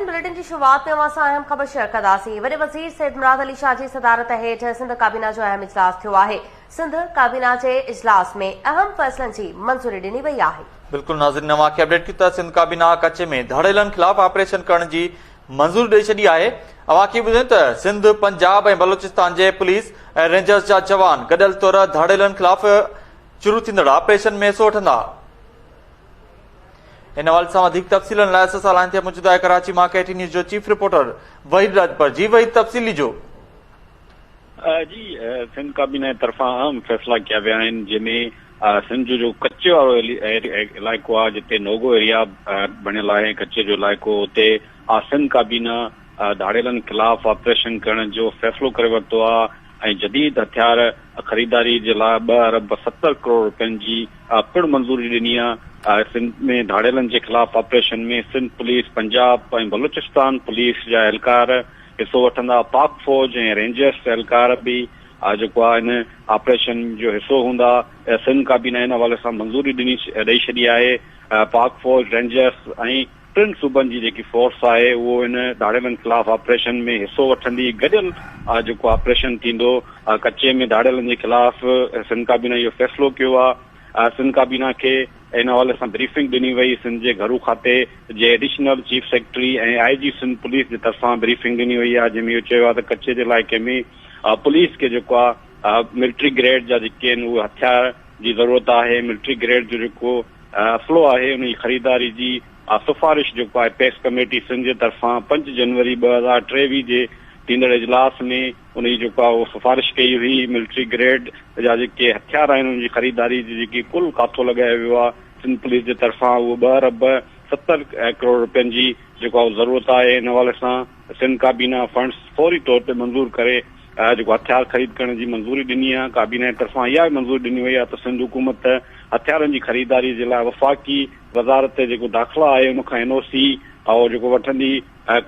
Bulletin की शुरुआत में अवां सां अहम ख़बर शेयर कंदासीं। वॾे वज़ीर सैयद मुराद अली शाह जी सदारत हेठ सिंध काबीना जो अहम इजलास थियो आहे। सिंध काबीना जे इजलास में अहम फैसलनि जी मंज़ूरी ॾिनी वई आहे। बिल्कुल नाज़रीन, अवां खे अपडेट की सिंध काबीना कच्चे में धाड़ेलनि खिलाफ़ ऑपरेशन करण जी मंज़ूरी ॾेई छॾी आहे। अवां खे ॿुधायूं त सिंध, पंजाब ऐं बलोचिस्तान जे पुलिस ऐं रेंजर्स जा जवान गॾियल तौर धाड़ेलनि खिलाफ़ शुरू थींदड़ ऑपरेशन में हिसो वठंदा। इन हवाले से अधिक तफ़सीलन लाइ असां सां लाइन ते मौजूद आहे कराची मां KT न्यूज़ जो चीफ रिपोर्टर वहीद राजपर। जी वहीद, तफ़सीली जो जी सिंध काबीना तरफा अहम फैसला किया विया आहिनि, जंहिंमें सिंध जो कच्चे वारो इलाइक़ो आहे, जिते नोगो एरिया बणियल आहे कच्चे जो इलाइक़ो, उते सिंध काबीना धाड़ेलनि खिलाफ़ ऑपरेशन करण जो फ़ैसिलो करे वरितो आहे ऐं जदीद हथियार ख़रीदारी जे लाइ 2 अरब 70 करोड़ रुपयनि जी पिण मंज़ूरी ॾिनी आहे। सिंध में धाड़ेलनि जे खिलाफ़ ऑपरेशन में सिंध पुलिस, पंजाब ऐं बलूचिस्तान पुलिस जा एहलकार हिसो वठंदा। पाक फौज ऐं रेंजर्स एहलकार बि जेको आहे इन ऑपरेशन जो हिसो हूंदा। सिंध काबीना इन हवाले सां मंज़ूरी ॾेई छॾी आहे। पाक फौज, रेंजर्स ऐं 3 सूबनि जी जेकी फोर्स आहे उहो इन धाड़ेलनि खिलाफ़ ऑपरेशन में हिसो वठंदी। गॾियल जेको ऑपरेशन थींदो कच्चे में धाड़ेलनि जे खिलाफ़, सिंध काबीना इहो फ़ैसिलो कयो आहे। सिंध काबीना खे इन हवाले सां ब्रीफिंग ॾिनी वई। सिंध जे घरू खाते जे एडिशनल चीफ सेक्रेटरी ऐं IG सिंध पुलिस जे तरफ़ां ब्रीफिंग ॾिनी वई आहे, जंहिंमें इहो चयो आहे त कच्चे जे इलाइक़े में पुलिस खे जेको आहे मिलिट्री ग्रेड जा जेके आहिनि उहे हथियार जी ज़रूरत आहे। मिलिट्री ग्रेड जो जेको फ्लो आहे उन जी ख़रीदारी जी सिफ़ारिश जेको आहे पेक्स कमेटी सिंध जे तरफ़ां 5 जनवरी 2023 जे थींदड़ इजलास में उन जी जेको आहे उहो सिफ़ारिश कई हुई। मिलिट्री ग्रेड जा जेके हथियार आहिनि उन जी ख़रीदारी जी जेकी कुल काथो लॻायो वियो आहे सिंध पुलिस जे तरफ़ां उहो 2 अरब 70 करोड़ रुपयनि जी जेको आहे ज़रूरत आहे। इन हवाले सां सिंध काबीना फंड्स फौरी तौर ते मंज़ूर करे जेको हथियार ख़रीद करण जी मंज़ूरी ॾिनी आहे। काबीना जे तरफ़ां इहा मंज़ूरी ॾिनी वई आहे त सिंध हुकूमत हथियारनि जी ख़रीदारी जे लाइ वफ़ाक़ी वज़ारत ते जेको दाख़िला आहे उनखां NOC ऐं जेको वठंदी।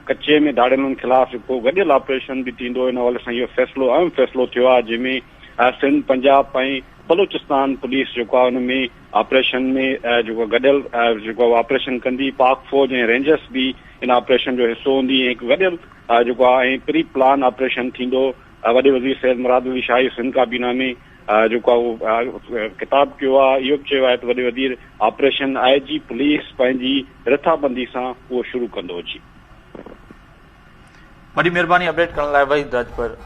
कच्चे में धाड़ेलनि खिलाफ़ जेको गॾियल ऑपरेशन बि थींदो। इन हवाले सां इहो फ़ैसिलो अहम फ़ैसिलो थियो आहे, जंहिंमें सिंध, पंजाब ऐं बलूचिस्तान पुलिस जेको आहे उन में ऑपरेशन में जेको गॾियल जेको ऑपरेशन कंदी। पाक फौज ऐं रेंजर्स बि इन ऑपरेशन जो हिसो हूंदी ऐं गॾियल जेको आहे प्री प्लान ऑपरेशन थींदो। वॾे वज़ीर सैयद मुराद अली शाह सिंध काबीना में जेको आहे उहो ख़िताब कयो आहे। इहो बि चयो आहे त वॾे वज़ीर ऑपरेशन IG पुलिस पंहिंजी रिथाबंदी सां उहो शुरू कंदो। जी वॾी महिरबानी अपडेट करण लाइ वहीद राजपर।